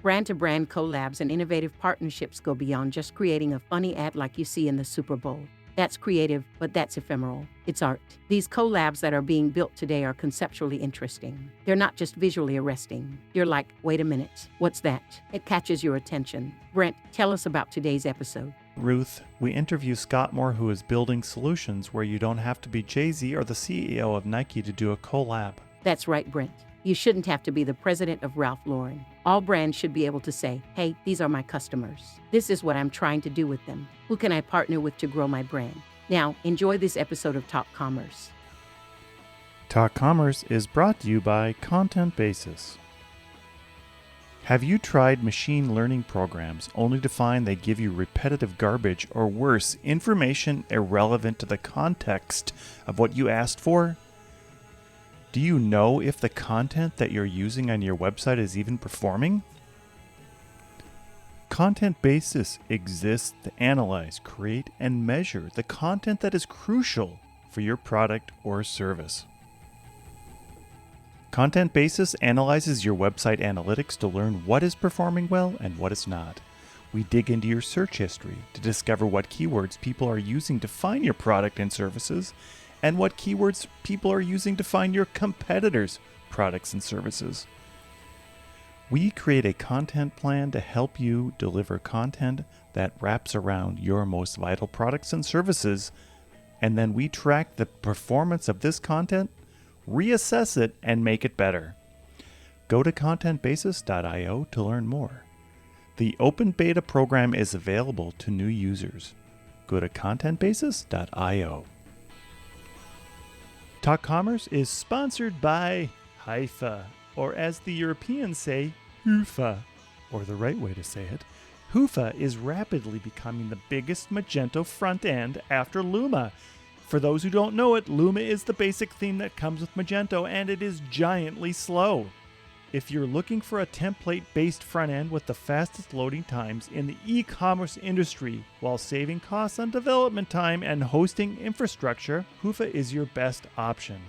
Brand-to-brand collabs and innovative partnerships go beyond just creating a funny ad like you see in the Super Bowl. That's creative, but that's ephemeral. It's art. These collabs that are being built today are conceptually interesting. They're not just visually arresting. You're like, wait a minute, what's that? It catches your attention. Brent, tell us about today's episode. Ruth, we interview Scott Moore, who is building solutions where you don't have to be Jay-Z or the CEO of Nike to do a collab. That's right, Brent. You shouldn't have to be the president of Ralph Lauren. All brands should be able to say, hey, these are my customers. This is what I'm trying to do with them. Who can I partner with to grow my brand? Now, enjoy this episode of Talk Commerce. Talk Commerce is brought to you by Content Basis. Have you tried machine learning programs only to find they give you repetitive garbage or worse, information irrelevant to the context of what you asked for? Do you know if the content that you're using on your website is even performing? Content Basis exists to analyze, create, and measure the content that is crucial for your product or service. Content Basis analyzes your website analytics to learn what is performing well and what is not. We dig into your search history to discover what keywords people are using to find your product and services, and what keywords people are using to find your competitors' products and services. We create a content plan to help you deliver content that wraps around your most vital products and services, and then we track the performance of this content, reassess it, and make it better. Go to contentbasis.io to learn more. The open beta program is available to new users. Go to contentbasis.io. Talk Commerce is sponsored by Haifa, or as the Europeans say, Hoofa, or the right way to say it. Hoofa is rapidly becoming the biggest Magento front end after Luma. For those who don't know it, Luma is the basic theme that comes with Magento, and it is giantly slow. If you're looking for a template-based front end with the fastest loading times in the e-commerce industry while saving costs on development time and hosting infrastructure, Hoofa is your best option.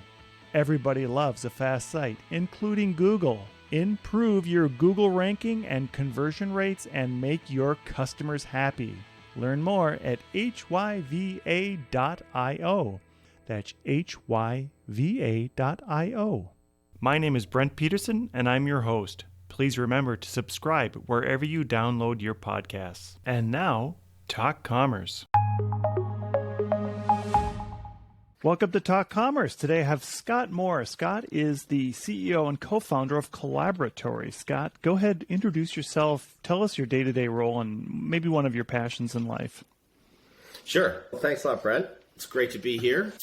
Everybody loves a fast site, including Google. Improve your Google ranking and conversion rates and make your customers happy. Learn more at hyva.io. That's hyva.io. My name is Brent Peterson, and I'm your host. Please remember to subscribe wherever you download your podcasts. And now, Talk Commerce. Welcome to Talk Commerce. Today I have Scott Moore. Scott is the CEO and co-founder of Collaboratory. Scott, go ahead, introduce yourself. Tell us your day-to-day role and maybe one of your passions in life. Sure. Well, thanks a lot, Brent. It's great to be here.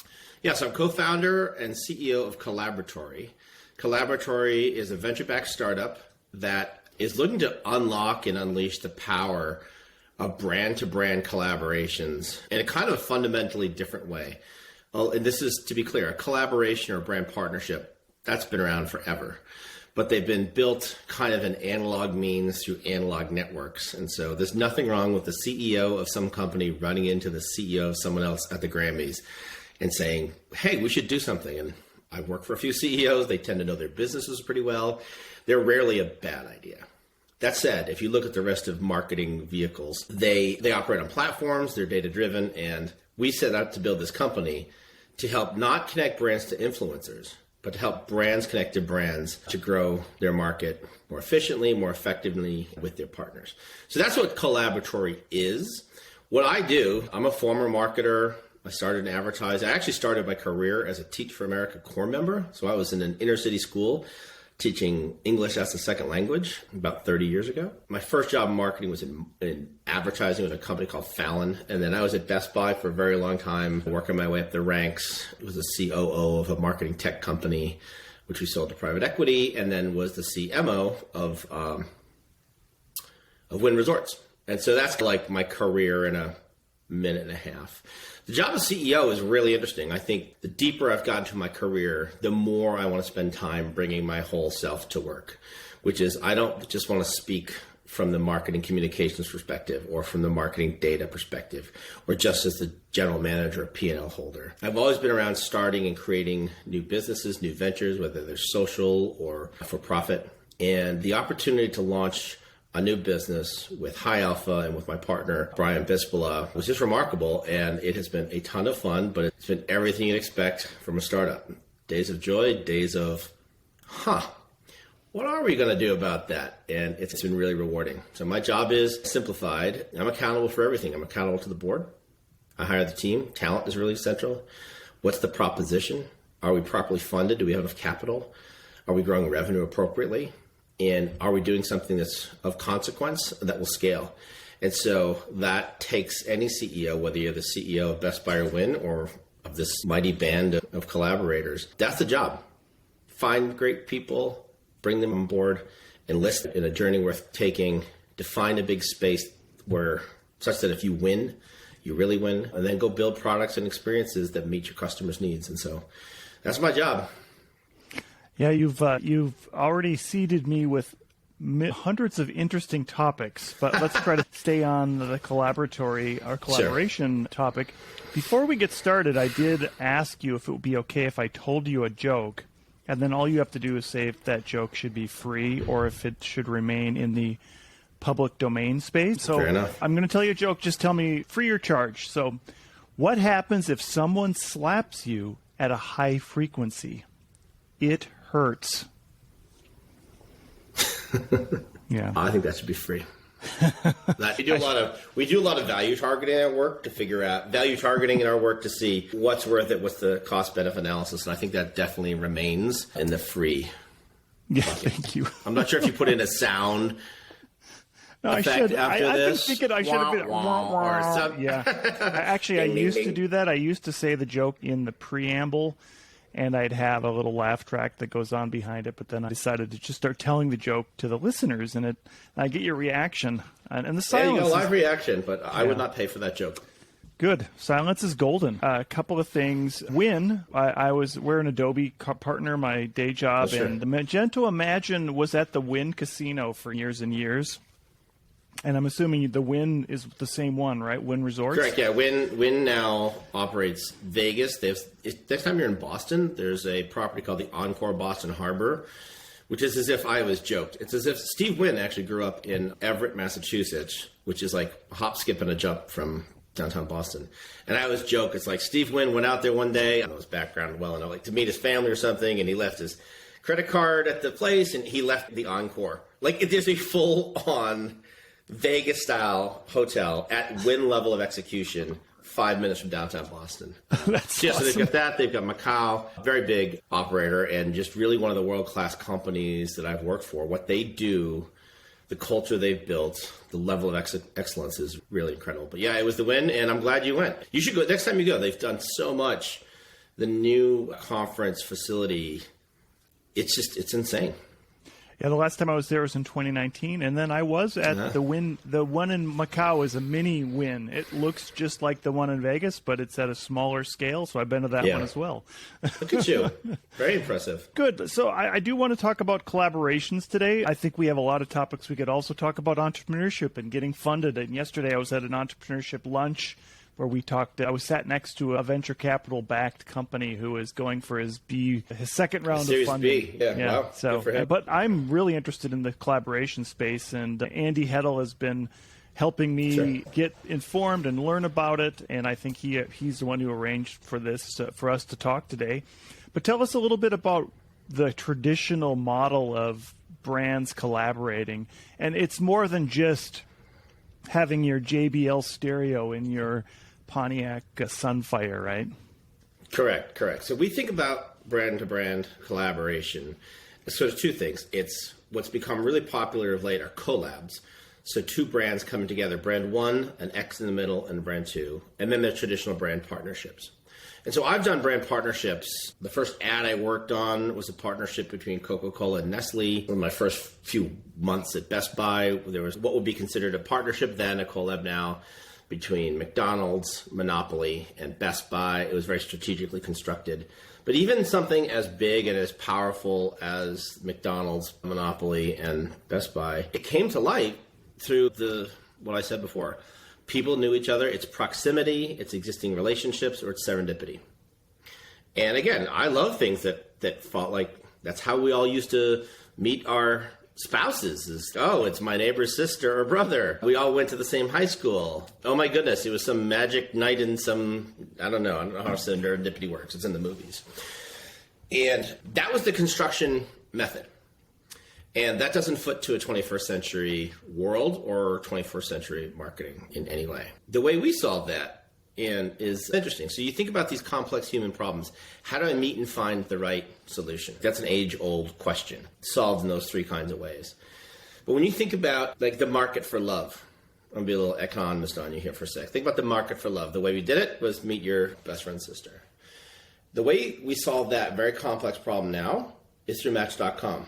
Yes, I'm co-founder and CEO of Collaboratory. Collaboratory is a venture-backed startup that is looking to unlock and unleash the power of brand-to-brand collaborations in a kind of a fundamentally different way. And this is, to be clear, a collaboration or a brand partnership, that's been around forever. But they've been built kind of in analog means through analog networks. And so there's nothing wrong with the CEO of some company running into the CEO of someone else at the Grammys and saying, hey, we should do something. And I've worked for a few CEOs. They tend to know their businesses pretty well. They're rarely a bad idea. That said, if you look at the rest of marketing vehicles, they operate on platforms, they're data-driven, and we set out to build this company to help not connect brands to influencers, but to help brands connect to brands to grow their market more efficiently, more effectively with their partners. So that's what Collaboratory is. What I do, I'm a former marketer. I started in advertising. I actually started my career as a Teach for America Corps member. So I was in an inner city school teaching English as a second language about 30 years ago. My first job in marketing was in advertising with a company called Fallon. And then I was at Best Buy for a very long time, working my way up the ranks. I was the COO of a marketing tech company, which we sold to private equity, and then was the CMO of Wynn Resorts. And so that's like my career in a minute and a half. The job of CEO is really interesting. I think the deeper I've gotten to my career, the more I want to spend time bringing my whole self to work, which is I don't just want to speak from the marketing communications perspective or from the marketing data perspective or just as the general manager or P&L holder. I've always been around starting and creating new businesses, new ventures, whether they're social or for profit. And the opportunity to launch a new business with High Alpha and with my partner, Brian Bispola, was just remarkable. And it has been a ton of fun, but it's been everything you'd expect from a startup. Days of joy, days of, what are we going to do about that? And it's been really rewarding. So my job is simplified. I'm accountable for everything. I'm accountable to the board. I hire the team. Talent is really central. What's the proposition? Are we properly funded? Do we have enough capital? Are we growing revenue appropriately? And are we doing something that's of consequence that will scale? And so that takes any CEO, whether you're the CEO of Best Buy or Win or of this mighty band of collaborators, that's the job. Find great people, bring them on board, enlist in a journey worth taking, define a big space where such that if you win, you really win, and then go build products and experiences that meet your customers' needs. And so that's my job. Yeah, you've already seeded me with hundreds of interesting topics, but let's try to stay on the collaboration topic. Before we get started, I did ask you if it would be okay if I told you a joke, and then all you have to do is say if that joke should be free or if it should remain in the public domain space. So fair enough. I'm going to tell you a joke. Just tell me free or charge. So what happens if someone slaps you at a high frequency? It hurts. Yeah, I think that should be free. We do a lot of value targeting at work to figure out value targeting in our work to see what's worth it, what's the cost benefit analysis, and I think that definitely remains in the free. Yeah, bucket. thank you. I'm not sure if you put in a sound. No, I should. I've been thinking I should have been. Or some. Yeah, actually, I used to do that. I used to say the joke in the preamble, and I'd have a little laugh track that goes on behind it. But then I decided to just start telling the joke to the listeners, and I get your reaction and the silence. Yeah, you got a live reaction, but I would not pay for that joke. Good. Silence is golden. A couple of things. We're an Adobe partner, my day job, sure. And the Magento Imagine was at the Wynn Casino for years and years. And I'm assuming the Wynn is the same one, right? Wynn Resorts? Correct, yeah. Wynn now operates Vegas. Next time you're in Boston, there's a property called the Encore Boston Harbor, which is as if I was joked. It's as if Steve Wynn actually grew up in Everett, Massachusetts, which is like a hop, skip, and a jump from downtown Boston. And I always joke, it's like Steve Wynn went out there one day, I don't know his background well enough, like to meet his family or something, and he left his credit card at the place, and he left the Encore. Like, there's a full-on Vegas-style hotel at Wynn level of execution, 5 minutes from downtown Boston. That's awesome. So they've got that. They've got Macau, very big operator, and just really one of the world-class companies that I've worked for. What they do, the culture they've built, the level of excellence is really incredible. But yeah, it was the Wynn, and I'm glad you went. You should go. Next time you go, they've done so much. The new conference facility, it's insane. Yeah, the last time I was there was in 2019, and then I was at the Wynn. The one in Macau is a mini Wynn. It looks just like the one in Vegas, but it's at a smaller scale, so I've been to that one as well. Look at you. Very impressive. Good. So I do want to talk about collaborations today. I think we have a lot of topics. We could also talk about entrepreneurship and getting funded. And yesterday I was at an entrepreneurship lunch where we talked. I was sat next to a venture capital-backed company who is going for his second round Series of funding. B. Yeah, wow. So, good for him. But I'm really interested in the collaboration space, and Andy Heddle has been helping me get informed and learn about it, and I think he's the one who arranged for this for us to talk today. But tell us a little bit about the traditional model of brands collaborating, and it's more than just having your JBL stereo in your Pontiac Sunfire, right? Correct. So we think about brand-to-brand collaboration. So there's two things. It's what's become really popular of late are collabs. So two brands coming together, brand one, an X in the middle, and brand two. And then there's traditional brand partnerships. And so I've done brand partnerships. The first ad I worked on was a partnership between Coca-Cola and Nestle. In my first few months at Best Buy, there was what would be considered a partnership then, a collab now, between McDonald's, Monopoly, and Best Buy. It was very strategically constructed. But even something as big and as powerful as McDonald's, Monopoly, and Best Buy, it came to light through what I said before. People knew each other. It's proximity, it's existing relationships, or it's serendipity. And again, I love things that felt like that's how we all used to meet our spouses is, oh, it's my neighbor's sister or brother. We all went to the same high school. Oh my goodness, it was some magic night in some, I don't know how serendipity works. It's in the movies. And that was the construction method. And that doesn't fit to a 21st century world or 21st century marketing in any way. The way we solve that is interesting. So you think about these complex human problems. How do I meet and find the right solution? That's an age-old question, solved in those three kinds of ways. But when you think about like the market for love, I'm going to be a little economist on you here for a sec. Think about the market for love. The way we did it was meet your best friend's sister. The way we solve that very complex problem now is through Match.com.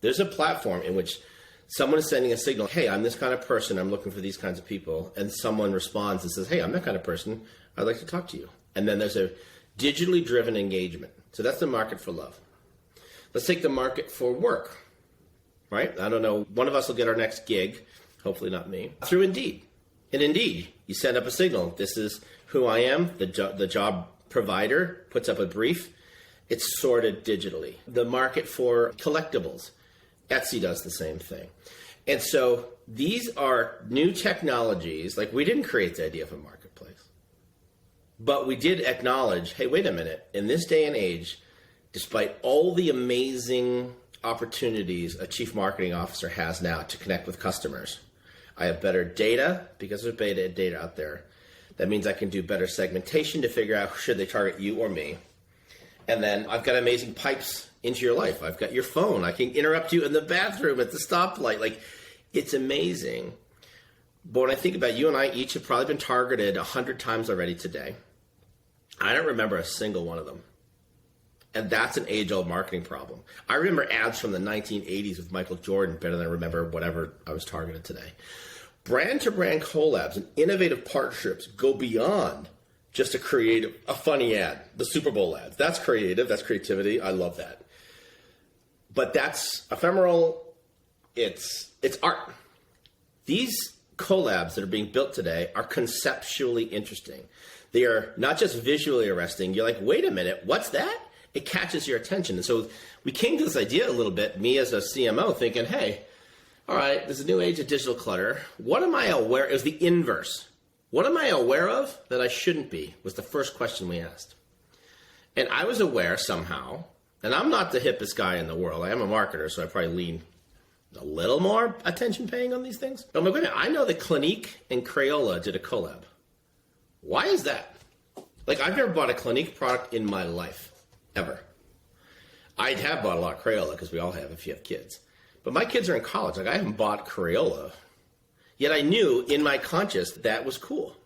There's a platform in which someone is sending a signal, hey, I'm this kind of person, I'm looking for these kinds of people, and someone responds and says, hey, I'm that kind of person, I'd like to talk to you. And then there's a digitally driven engagement. So that's the market for love. Let's take the market for work, right? I don't know, one of us will get our next gig, hopefully not me, through Indeed. And Indeed, you send up a signal, this is who I am, the job provider puts up a brief, it's sorted digitally. The market for collectibles, Etsy does the same thing. And so these are new technologies. Like, we didn't create the idea of a marketplace, but we did acknowledge, hey, wait a minute. In this day and age, despite all the amazing opportunities a chief marketing officer has now to connect with customers, I have better data because there's beta data out there. That means I can do better segmentation to figure out should they target you or me. And then I've got amazing pipes into your life. I've got your phone. I can interrupt you in the bathroom at the stoplight. Like, it's amazing. But when I think about you and I each have probably been targeted 100 times already today. I don't remember a single one of them. And that's an age-old marketing problem. I remember ads from the 1980s with Michael Jordan better than I remember whatever I was targeted today. Brand-to-brand collabs and innovative partnerships go beyond just a funny ad, the Super Bowl ads. That's creative, that's creativity, I love that. But that's ephemeral, it's art. These collabs that are being built today are conceptually interesting. They are not just visually arresting, you're like, wait a minute, what's that? It catches your attention. And so we came to this idea a little bit, me as a CMO thinking, hey, all right, there's a new age of digital clutter. What am I aware, it was the inverse. What am I aware of that I shouldn't be was the first question we asked. And I was aware somehow, and I'm not the hippest guy in the world. I am a marketer, so I probably lean a little more attention paying on these things. But my goodness, I know that Clinique and Crayola did a collab. Why is that? Like, I've never bought a Clinique product in my life, ever. I have bought a lot of Crayola because we all have if you have kids. But my kids are in college. Like, I haven't bought Crayola. Yet I knew in my conscious that was cool.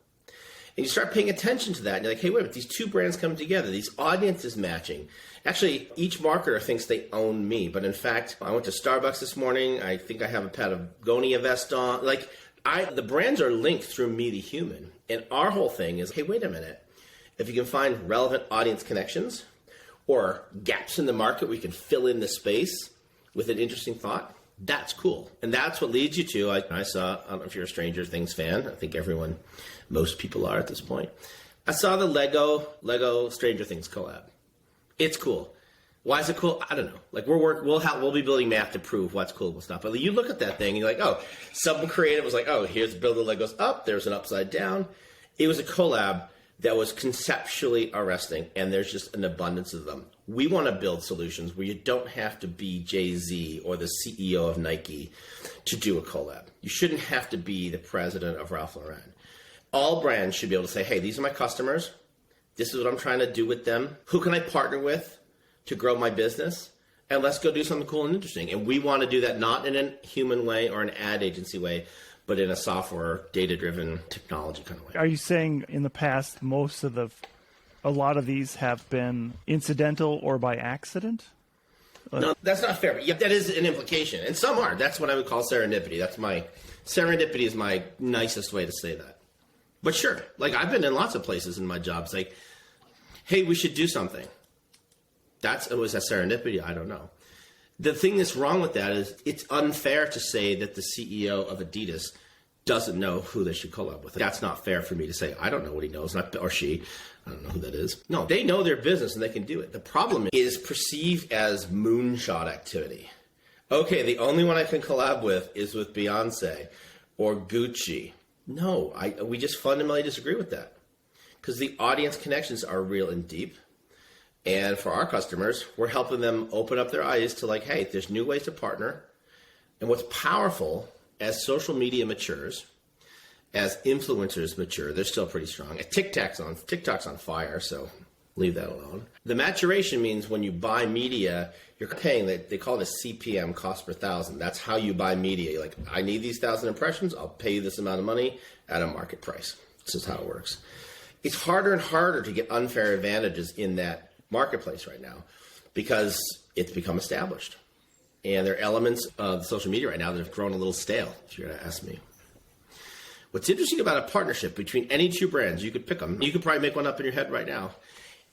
And you start paying attention to that, and you're like, hey, wait a minute, these two brands come together, these audiences matching. Actually, each marketer thinks they own me, but in fact, I went to Starbucks this morning, I think I have a Patagonia vest on. Like, the brands are linked through me, the human. And our whole thing is, hey, wait a minute, if you can find relevant audience connections or gaps in the market, we can fill in the space with an interesting thought. That's cool. And that's what leads you to, I don't know if you're a Stranger Things fan. I think most people are at this point. I saw the Lego Stranger Things collab. It's cool. Why is it cool? I don't know. Like, we'll be building math to prove what's cool and what's not. But you look at that thing and you're like, oh, some creative was like, oh, here's build the Legos up. There's an upside down. It was a collab that was conceptually arresting, and there's just an abundance of them. We want to build solutions where you don't have to be Jay-Z or the CEO of Nike to do a collab. You shouldn't have to be the president of Ralph Lauren. All brands should be able to say, hey, these are my customers. This is what I'm trying to do with them. Who can I partner with to grow my business? And let's go do something cool and interesting. And we want to do that not in a human way or an ad agency way, but in a software, data-driven technology kind of way. Are you saying in the past a lot of these have been incidental or by accident? No, that's not fair. But yeah, that is an implication. And some are. That's what I would call serendipity. Serendipity is my nicest way to say that. But sure, like, I've been in lots of places in my jobs, like, hey, we should do something. Was that serendipity? I don't know. The thing that's wrong with that is it's unfair to say that the CEO of Adidas doesn't know who they should collab with. That's not fair for me to say, I don't know what he knows, or she. I don't know who that is. No, they know their business and they can do it. The problem is perceived as moonshot activity. Okay, the only one I can collab with is with Beyonce or Gucci. No, we just fundamentally disagree with that because the audience connections are real and deep. And for our customers, we're helping them open up their eyes to like, hey, there's new ways to partner. And what's powerful as social media matures, as influencers mature, they're still pretty strong. TikTok's on fire, so leave that alone. The maturation means when you buy media, you're paying, they call it a CPM, cost per thousand. That's how you buy media. You're like, I need these 1,000 impressions. I'll pay you this amount of money at a market price. This is how it works. It's harder and harder to get unfair advantages in that marketplace right now because it's become established. And there are elements of social media right now that have grown a little stale, if you're going to ask me. What's interesting about a partnership between any two brands, you could pick them. You could probably make one up in your head right now.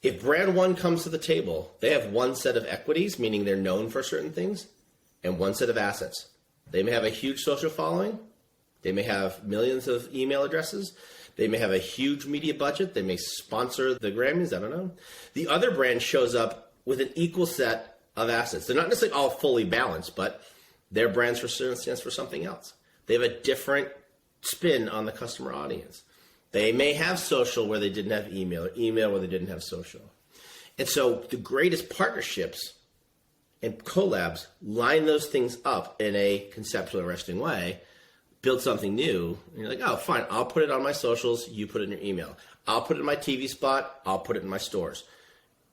If brand one comes to the table, they have one set of equities, meaning they're known for certain things, and one set of assets. They may have a huge social following. They may have millions of email addresses. They may have a huge media budget. They may sponsor the Grammys. I don't know. The other brand shows up with an equal set of assets. They're not necessarily all fully balanced, but their brand stands for something else. They have a different spin on the customer audience. They may have social where they didn't have email, or email where they didn't have social. And so the greatest partnerships and collabs line those things up in a conceptual, arresting way, build something new, and you're like, oh, fine, I'll put it on my socials, you put it in your email. I'll put it in my TV spot, I'll put it in my stores.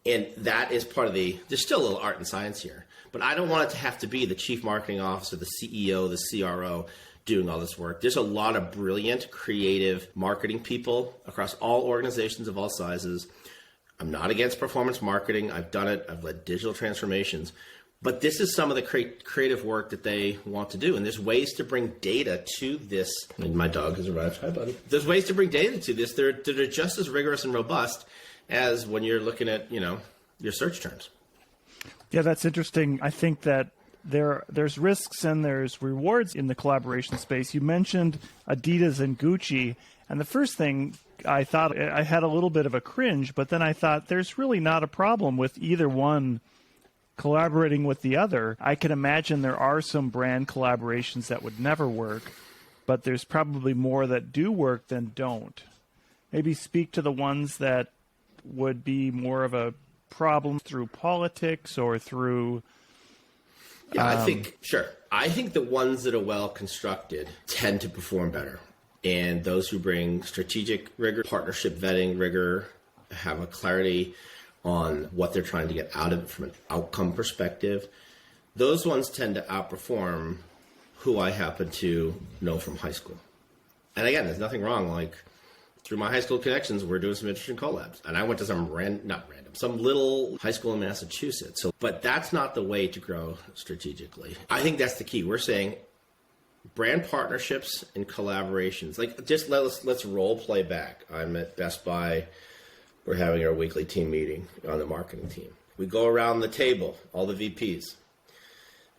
And that is part of there's still a little art and science here, but I don't want it to have to be the chief marketing officer, the CEO, the CRO doing all this work. There's a lot of brilliant, creative marketing people across all organizations of all sizes. I'm not against performance marketing. I've done it. I've led digital transformations. But this is some of the creative work that they want to do. And there's ways to bring data to this. And my dog has arrived. Hi, buddy. There's ways to bring data to this. They're just as rigorous and robust as when you're looking at, your search terms. Yeah, that's interesting. I think that there's risks and there's rewards in the collaboration space. You mentioned Adidas and Gucci. And the first thing I thought, I had a little bit of a cringe, but then I thought there's really not a problem with either one collaborating with the other. I can imagine there are some brand collaborations that would never work, but there's probably more that do work than don't. Maybe speak to the ones that would be more of a problem through politics or through... Yeah, I think the ones that are well constructed tend to perform better. And those who bring strategic rigor, partnership vetting rigor, have a clarity on what they're trying to get out of it from an outcome perspective, those ones tend to outperform who I happen to know from high school. And again, there's nothing wrong. Like, through my high school connections, we're doing some interesting collabs. And I went to some some little high school in Massachusetts. But that's not the way to grow strategically. I think that's the key. We're saying brand partnerships and collaborations. Like, just let's role play back. I'm at Best Buy. We're having our weekly team meeting on the marketing team. We go around the table, all the VPs.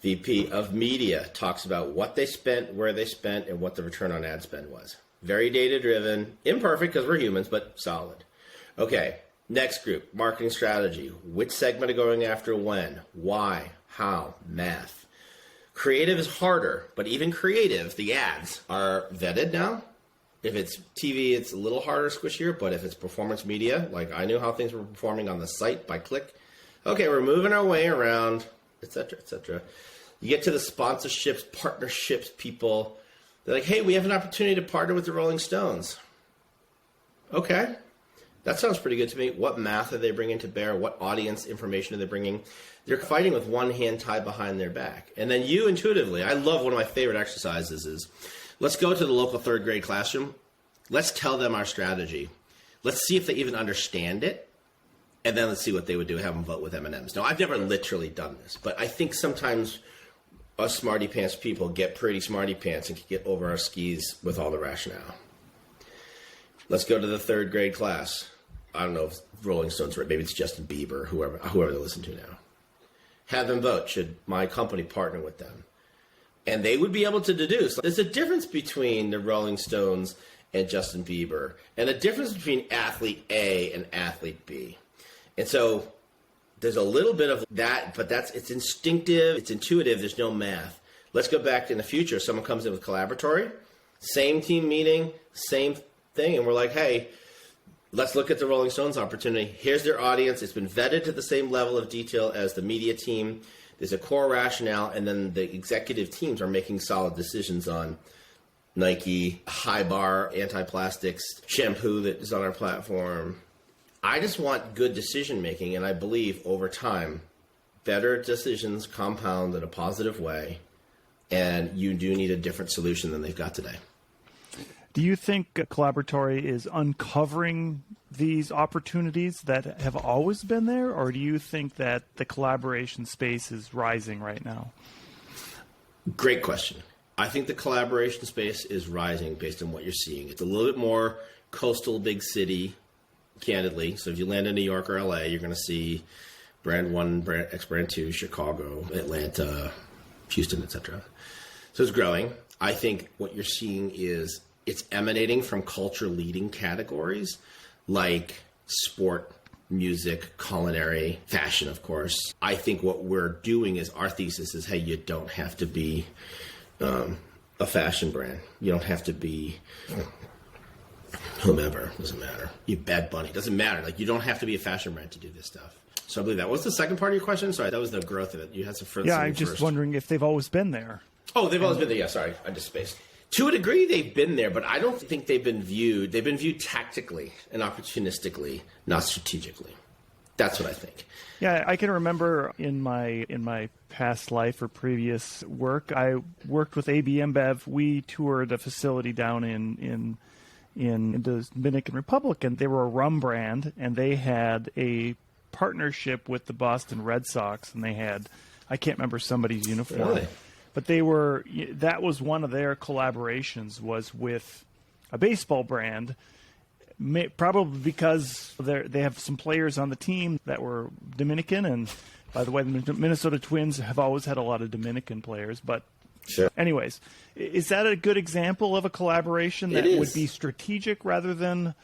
VP of media talks about what they spent, where they spent, and what the return on ad spend was. Very data-driven, imperfect because we're humans, but solid. Okay, next group, marketing strategy. Which segment are going after when, why, how, math. Creative is harder, but even creative, the ads are vetted now. If it's TV, it's a little harder, squishier, but if it's performance media, like I knew how things were performing on the site by click. Okay, we're moving our way around, et cetera, et cetera. You get to the sponsorships, partnerships, people. They're like, hey, we have an opportunity to partner with the Rolling Stones. Okay, that sounds pretty good to me. What math are they bringing to bear? What audience information are they bringing? They're fighting with one hand tied behind their back. And then you intuitively, I love one of my favorite exercises is, let's go to the local third grade classroom. Let's tell them our strategy. Let's see if they even understand it. And then let's see what they would do, have them vote with M&Ms. Now, I've never literally done this, but I think sometimes us smarty pants people get pretty smarty pants and can get over our skis with all the rationale. Let's go to the third grade class. I don't know if Rolling Stones, maybe it's Justin Bieber, whoever they listen to now. Have them vote. Should my company partner with them? And they would be able to deduce. There's a difference between the Rolling Stones and Justin Bieber, and a difference between athlete A and athlete B. And so There's a little bit of that, but it's instinctive, it's intuitive, there's no math. Let's go back in the future. Someone comes in with collaboratory, same team meeting, same thing, and we're like, hey, let's look at the Rolling Stones opportunity. Here's their audience. It's been vetted to the same level of detail as the media team. There's a core rationale, and then the executive teams are making solid decisions on Nike, high bar, anti-plastics, shampoo that is on our platform. I just want good decision making, and I believe over time, better decisions compound in a positive way, and you do need a different solution than they've got today. Do you think Collaboratory is uncovering these opportunities that have always been there, or do you think that the collaboration space is rising right now? Great question. I think the collaboration space is rising based on what you're seeing. It's a little bit more coastal, big city, candidly. So if you land in New York or LA, you're going to see brand 1, brand X brand 2, Chicago, Atlanta, Houston, etc. So it's growing. I think what you're seeing is it's emanating from culture leading categories like sport, music, culinary, fashion, of course. I think what we're doing is our thesis is, hey, you don't have to be a fashion brand. You don't have to be whomever. Doesn't matter. You Bad Bunny. Doesn't matter. Like, you don't have to be a fashion brand to do this stuff. So I believe that. What's the second part of your question? Sorry, that was the growth of it. You had some further. Yeah, I'm just wondering if they've always been there. Oh, they've always been there. Yeah, sorry. I just spaced. To a degree, they've been there, but I don't think they've been viewed. They've been viewed tactically and opportunistically, not strategically. That's what I think. Yeah, I can remember in my past life or previous work, I worked with AB InBev. We toured a facility down in the Dominican Republic, and they were a rum brand, and they had a partnership with the Boston Red Sox, and they had, I can't remember somebody's uniform. Really? But that was one of their collaborations, was with a baseball brand, probably because they have some players on the team that were Dominican. And by the way, the Minnesota Twins have always had a lot of Dominican players. But sure. Anyways, is that a good example of a collaboration that would be strategic rather than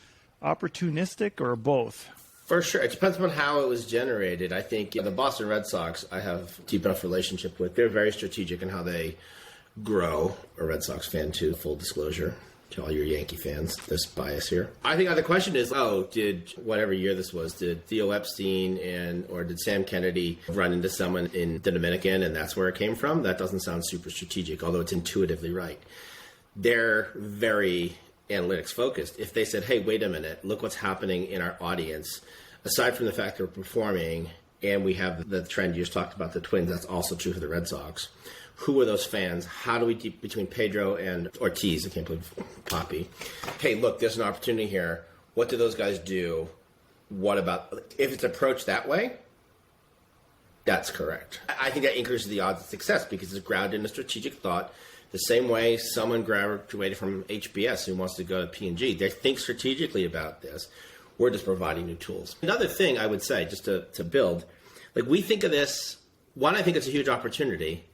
opportunistic, or both? For sure. It depends on how it was generated. I think the Boston Red Sox, I have a deep enough relationship with. They're very strategic in how they grow. A Red Sox fan, too, full disclosure to all your Yankee fans. There's bias here. I think the question is, did whatever year this was, did Theo Epstein or did Sam Kennedy run into someone in the Dominican and that's where it came from? That doesn't sound super strategic, although it's intuitively right. They're very analytics focused. If they said, hey, wait a minute, look what's happening in our audience, aside from the fact that we're performing and we have the trend you just talked about, the Twins, that's also true for the Red Sox. Who are those fans? How do we keep between Pedro and Ortiz? I can't believe Poppy. Hey, look, there's an opportunity here. What do those guys do? What about, if it's approached that way, that's correct. I think that increases the odds of success because it's grounded in a strategic thought. The same way someone graduated from HBS who wants to go to P&G, they think strategically about this. We're just providing new tools. Another thing I would say, just to build, like, we think of this, one, I think it's a huge opportunity,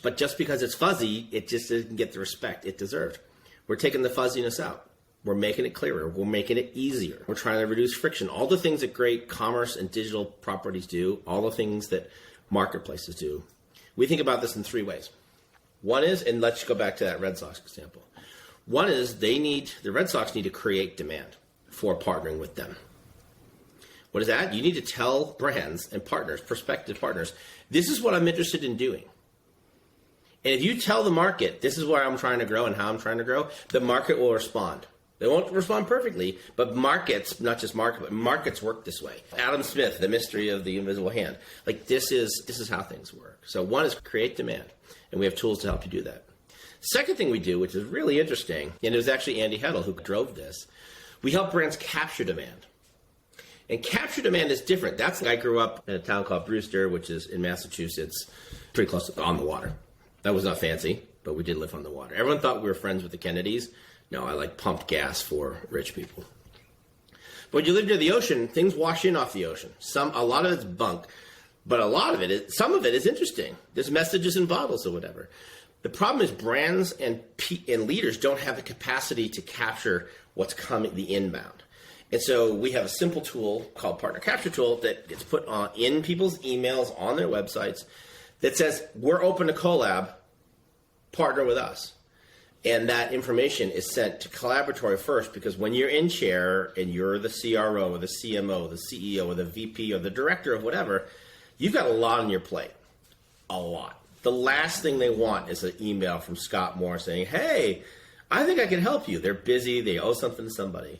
but just because it's fuzzy, it just doesn't get the respect it deserved. We're taking the fuzziness out. We're making it clearer. We're making it easier. We're trying to reduce friction. All the things that great commerce and digital properties do, all the things that marketplaces do. We think about this in three ways. One is, and let's go back to that Red Sox example. One is the Red Sox need to create demand for partnering with them. What is that? You need to tell brands and partners, prospective partners, this is what I'm interested in doing. And if you tell the market, this is where I'm trying to grow and how I'm trying to grow, the market will respond. They won't respond perfectly, but markets, not just market, but markets work this way. Adam Smith, The Mystery of the Invisible Hand. Like, this is how things work. So one is create demand, and we have tools to help you do that. Second thing we do, which is really interesting, and it was actually Andy Heddle who drove this, we help brands capture demand. And capture demand is different. I grew up in a town called Brewster, which is in Massachusetts, pretty close to on the water. That was not fancy, but we did live on the water. Everyone thought we were friends with the Kennedys. No, I pumped gas for rich people. But when you live near the ocean, things wash in off the ocean. A lot of it's bunk, but some of it is interesting. There's messages in bottles or whatever. The problem is brands and leaders don't have the capacity to capture what's coming, the inbound. And so we have a simple tool called Partner Capture Tool that gets put on in people's emails on their websites that says, we're open to collab, partner with us. And that information is sent to Collaboratory first, because when you're in chair and you're the CRO or the CMO, the CEO or the VP or the director of whatever, you've got a lot on your plate. A lot. The last thing they want is an email from Scott Moore saying, hey, I think I can help you. They're busy. They owe something to somebody.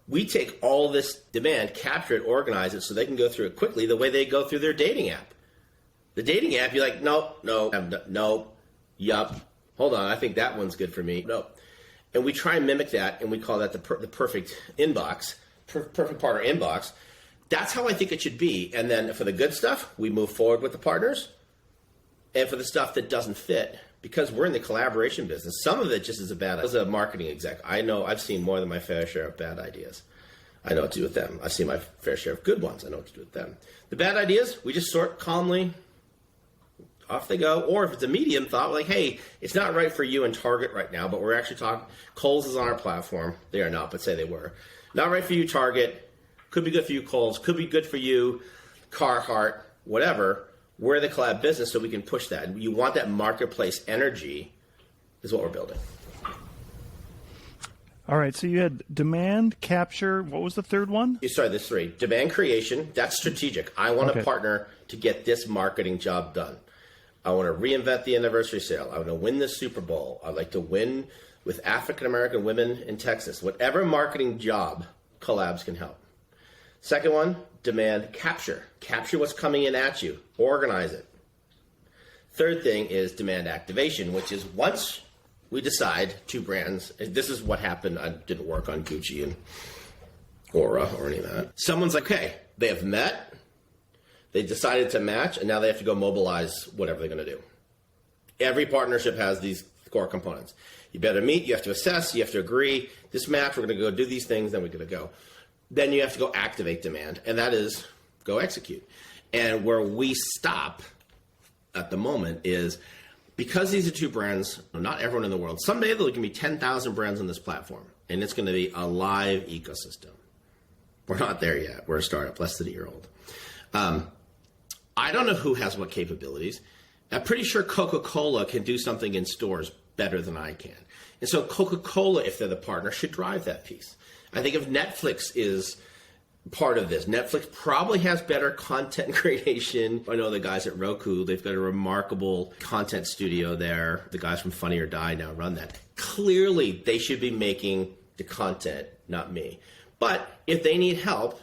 We take all this demand, capture it, organize it so they can go through it quickly the way they go through their dating app. The dating app, you're like, nope, yup. Hold on, I think that one's good for me. No. And we try and mimic that, and we call that the perfect inbox, perfect partner inbox. That's how I think it should be. And then for the good stuff, we move forward with the partners. And for the stuff that doesn't fit, because we're in the collaboration business, some of it just is a bad idea. As a marketing exec, I know I've seen more than my fair share of bad ideas. I know what to do with them. I've seen my fair share of good ones. I know what to do with them. The bad ideas, we just sort calmly. Off they go. Or if it's a medium thought, like, hey, it's not right for you and Target right now, but we're actually talking, Kohl's is on our platform. They are not, but say they were. Not right for you, Target. Could be good for you, Kohl's. Could be good for you, Carhartt, whatever. We're the collab business, so we can push that. You want that marketplace energy is what we're building. All right, so you had demand capture. What was the third one? Sorry, there's three. Demand creation, that's strategic. I want a partner to get this marketing job done. I want to reinvent the anniversary sale. I want to win the Super Bowl. I'd like to win with African-American women in Texas. Whatever marketing job, Collabs can help. Second one, demand capture. Capture what's coming in at you. Organize it. Third thing is demand activation, which is once we decide two brands, this is what happened. I didn't work on Gucci and Aura or any of that. Someone's like, okay, they have met. They decided to match, and now they have to go mobilize whatever they're going to do. Every partnership has these core components. You better meet, you have to assess, you have to agree. This match, we're going to go do these things, then we're going to go. Then you have to go activate demand, and that is go execute. And where we stop at the moment is because these are two brands, not everyone in the world, someday there can be 10,000 brands on this platform, and it's going to be a live ecosystem. We're not there yet. We're a startup, less than a year old. I don't know who has what capabilities. I'm pretty sure Coca-Cola can do something in stores better than I can. And so Coca-Cola, if they're the partner, should drive that piece. I think if Netflix is part of this, Netflix probably has better content creation. I know the guys at Roku, they've got a remarkable content studio there. The guys from Funny or Die now run that. Clearly, they should be making the content, not me. But if they need help,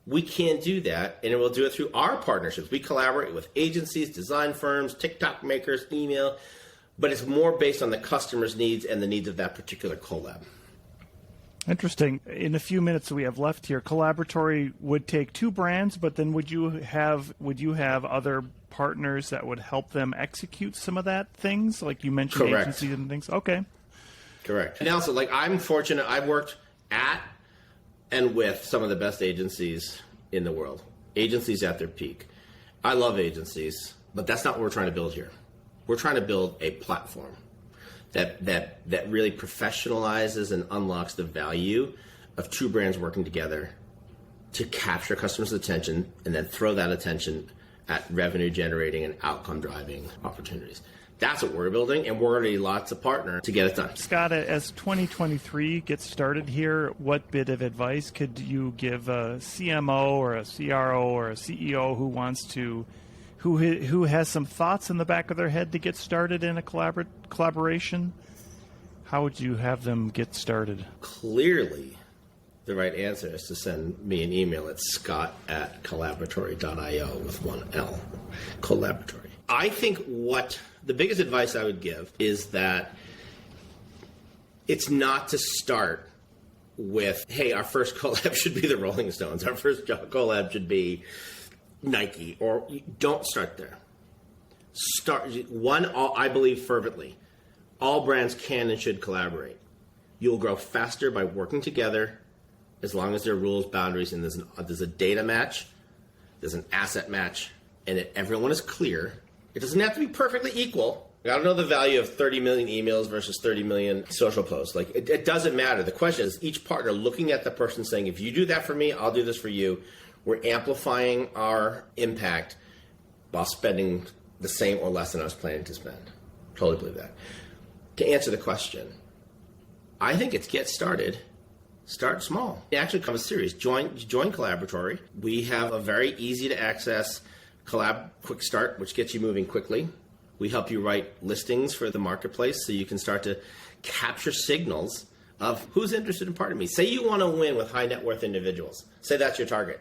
we can't do that, and we'll do it through our partnerships. We collaborate with agencies, design firms, TikTok makers, email, but it's more based on the customer's needs and the needs of that particular collab. Interesting. In the few minutes that we have left here, Collaboratory would take two brands, but then would you have other partners that would help them execute some of that things, like you mentioned? Correct. Agencies and things? Okay. Correct. And also, like, I'm fortunate. I've worked at and with some of the best agencies in the world. Agencies at their peak. I love agencies, but that's not what we're trying to build here. We're trying to build a platform that really professionalizes and unlocks the value of two brands working together to capture customers' attention and then throw that attention at revenue generating and outcome driving opportunities. That's what we're building, and we're already lots of partners to get it done. Scott, as 2023 gets started here, what bit of advice could you give a CMO or a CRO or a CEO who wants to, who has some thoughts in the back of their head to get started in a collaboration? How would you have them get started? Clearly, the right answer is to send me an email at scott@collaboratory.io with one L, Collaboratory. I think the biggest advice I would give is that it's not to start with, hey, our first collab should be the Rolling Stones. Our first collab should be Nike. Or don't start there. I believe fervently, all brands can and should collaborate. You'll grow faster by working together as long as there are rules, boundaries, and there's a data match, there's an asset match, and everyone is clear. It doesn't have to be perfectly equal. I don't know the value of 30 million emails versus 30 million social posts. Like, it doesn't matter. The question is each partner looking at the person saying, if you do that for me, I'll do this for you. We're amplifying our impact while spending the same or less than I was planning to spend. Totally believe that. To answer the question, I think it's get started. Start small. It actually comes serious. Join Collaboratory. We have a very easy to access Collab Quick Start, which gets you moving quickly. We help you write listings for the marketplace so you can start to capture signals of who's interested in partnering with me. Say you want to win with high net worth individuals. Say that's your target.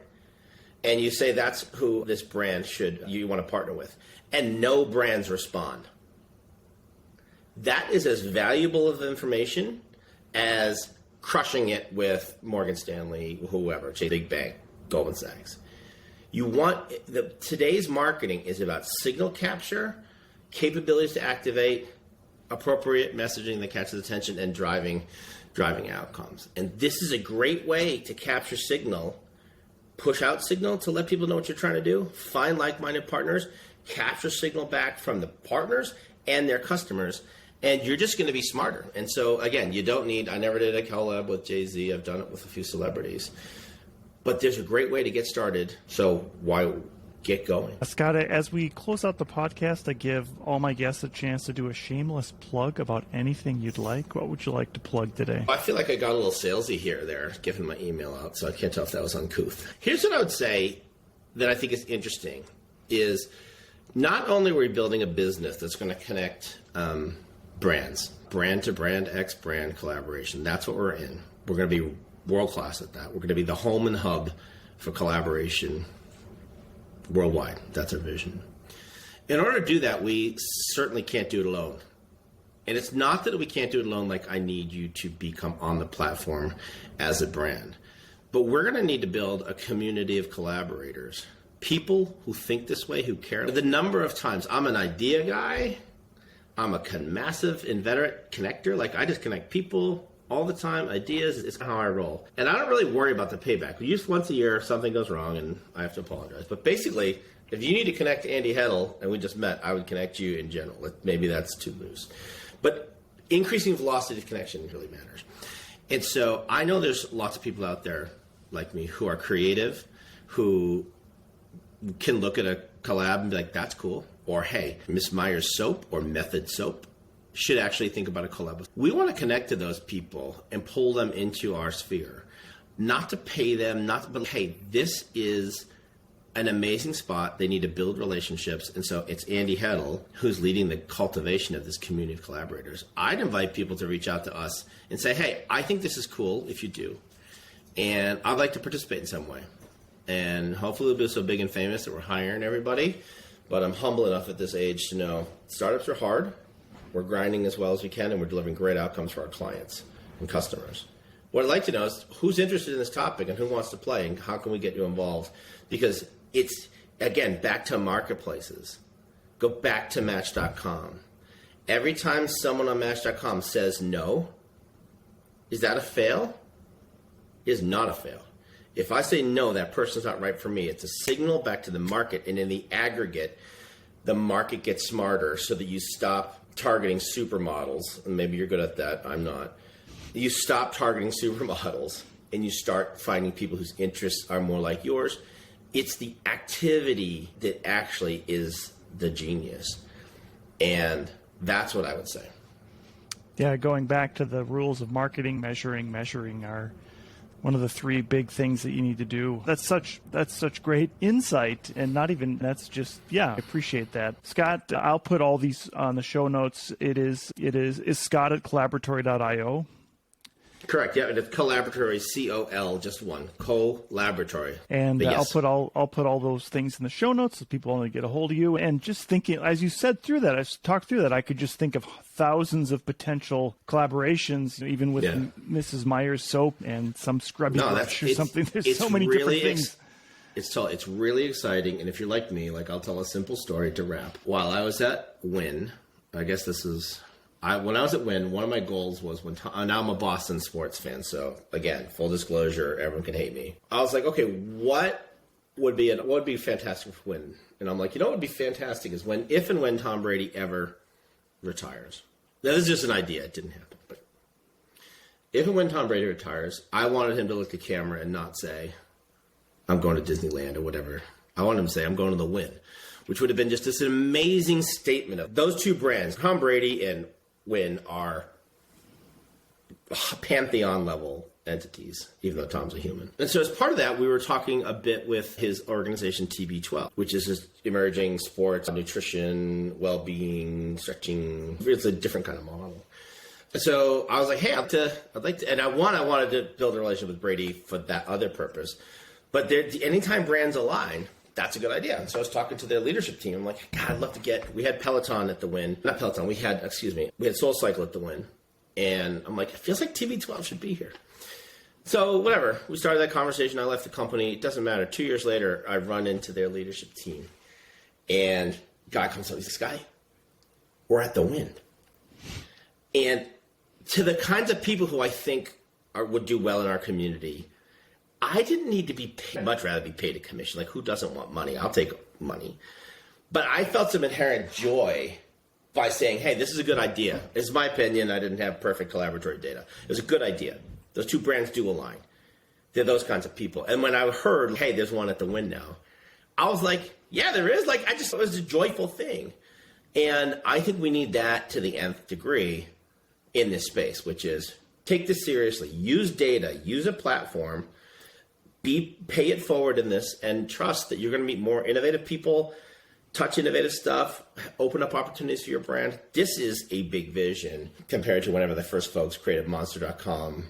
And you say that's who this brand you want to partner with. And no brands respond. That is as valuable of information as crushing it with Morgan Stanley, whoever, Big Bank, Goldman Sachs. Today's marketing is about signal capture, capabilities to activate, appropriate messaging that catches attention, and driving outcomes. And this is a great way to capture signal, push out signal to let people know what you're trying to do, find like-minded partners, capture signal back from the partners and their customers, and you're just going to be smarter. And so, again, I never did a collab with Jay-Z. I've done it with a few celebrities. But there's a great way to get started, so why get going? Scott, as we close out the podcast, I give all my guests a chance to do a shameless plug about anything you'd like. What would you like to plug today? I feel like I got a little salesy here or there, giving my email out, so I can't tell if that was uncouth. Here's what I would say that I think is interesting, is not only are we building a business that's going to connect brands, brand to brand, X brand collaboration. That's what we're in. We're going to be world-class at that. We're going to be the home and hub for collaboration worldwide. That's our vision. In order to do that, we certainly can't do it alone. And it's not that we can't do it alone, like I need you to become on the platform as a brand. But we're going to need to build a community of collaborators, people who think this way, who care. The number of times I'm an idea guy, I'm a massive inveterate connector. Like, I just connect people all the time, ideas. It's how I roll. And I don't really worry about the payback. We use once a year, something goes wrong, and I have to apologize. But basically, if you need to connect Andy Heddle, and we just met, I would connect you in general. Maybe that's too loose. But increasing velocity of connection really matters. And so I know there's lots of people out there like me who are creative, who can look at a collab and be like, that's cool. Or, hey, Miss Meyer's soap or Method soap should actually think about a collab. We want to connect to those people and pull them into our sphere. Not to pay them, but hey, this is an amazing spot. They need to build relationships. And so it's Andy Heddle who's leading the cultivation of this community of collaborators. I'd invite people to reach out to us and say, hey, I think this is cool if you do. And I'd like to participate in some way. And hopefully we'll be so big and famous that we're hiring everybody. But I'm humble enough at this age to know startups are hard. We're grinding as well as we can, and we're delivering great outcomes for our clients and customers. What I'd like to know is who's interested in this topic and who wants to play, and how can we get you involved? Because it's, again, back to marketplaces. Go back to Match.com. Every time someone on Match.com says no, is that a fail? It is not a fail. If I say no, that person's not right for me, it's a signal back to the market, and in the aggregate, the market gets smarter so that you stop targeting supermodels, and maybe you're good at that, I'm not. You stop targeting supermodels and you start finding people whose interests are more like yours. It's the activity that actually is the genius. And that's what I would say. Yeah, going back to the rules of marketing, measuring are one of the three big things that you need to do. That's such great insight, and I appreciate that. Scott, I'll put all these on the show notes. It is Scott at collaboratory.io. Correct. Yeah, it's Collaboratory, COL, just one, Collaboratory. And yes. I'll put all those things in the show notes so people want to get a hold of you. And just thinking, as you said through that, I talked through that, I could just think of thousands of potential collaborations, even with Mrs. Meyer's soap and some scrubby brush or something. There's so many different things. It's really exciting. And if you're like me, I'll tell a simple story to wrap. While I was at Wynn, I guess this is. When I was at Wynn, one of my goals was now I'm a Boston sports fan, so again, full disclosure, everyone can hate me. I was like, okay, what would be fantastic for Wynn? And I'm like, what would be fantastic is if and when Tom Brady ever retires, now this is just an idea, it didn't happen, but if and when Tom Brady retires, I wanted him to look at the camera and not say, I'm going to Disneyland or whatever. I wanted him to say, I'm going to the Wynn, which would have been just this amazing statement of those two brands. Tom Brady and Wynn are pantheon level entities, even though Tom's a human. And so as part of that, we were talking a bit with his organization TB12, which is his emerging sports, nutrition, well-being, stretching. It's a different kind of model. So I was like, hey, I'd like to, and I wanted to build a relationship with Brady for that other purpose. But anytime brands align, that's a good idea. And so I was talking to their leadership team. I'm like, God, I'd love to we had Peloton at the Wynn. Not Peloton, we had SoulCycle at the Wynn. And I'm like, it feels like TB12 should be here. So whatever, we started that conversation. I left the company. It doesn't matter. 2 years later, I run into their leadership team. And guy comes up, he's like, Sky, we're at the Wynn. And to the kinds of people who I think would do well in our community, I didn't need to be paid. I'd much rather be paid a commission. Like, who doesn't want money? I'll take money. But I felt some inherent joy by saying, hey, this is a good idea. It's my opinion. I didn't have perfect collaboratory data. It was a good idea. Those two brands do align. They're those kinds of people. And when I heard, hey, there's one at the Wynn now, I was like, yeah, there is. Like, it was a joyful thing. And I think we need that to the nth degree in this space, which is take this seriously, use data, use a platform, pay it forward in this, and trust that you're going to meet more innovative people, touch innovative stuff, open up opportunities for your brand. This is a big vision compared to whenever the first folks created Monster.com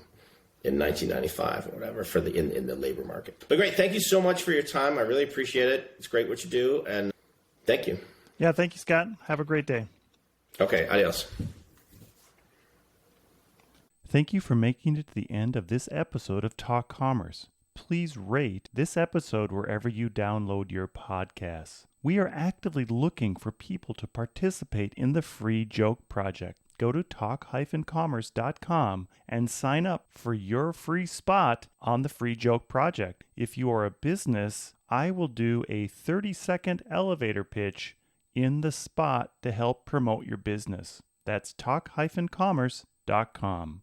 in 1995 or whatever for in the labor market. But great, thank you so much for your time. I really appreciate it. It's great what you do, and thank you. Yeah, thank you, Scott. Have a great day. Okay, adios. Thank you for making it to the end of this episode of Talk Commerce. Please rate this episode wherever you download your podcasts. We are actively looking for people to participate in the Free Joke Project. Go to talk-commerce.com and sign up for your free spot on the Free Joke Project. If you are a business, I will do a 30-second elevator pitch in the spot to help promote your business. That's talk-commerce.com.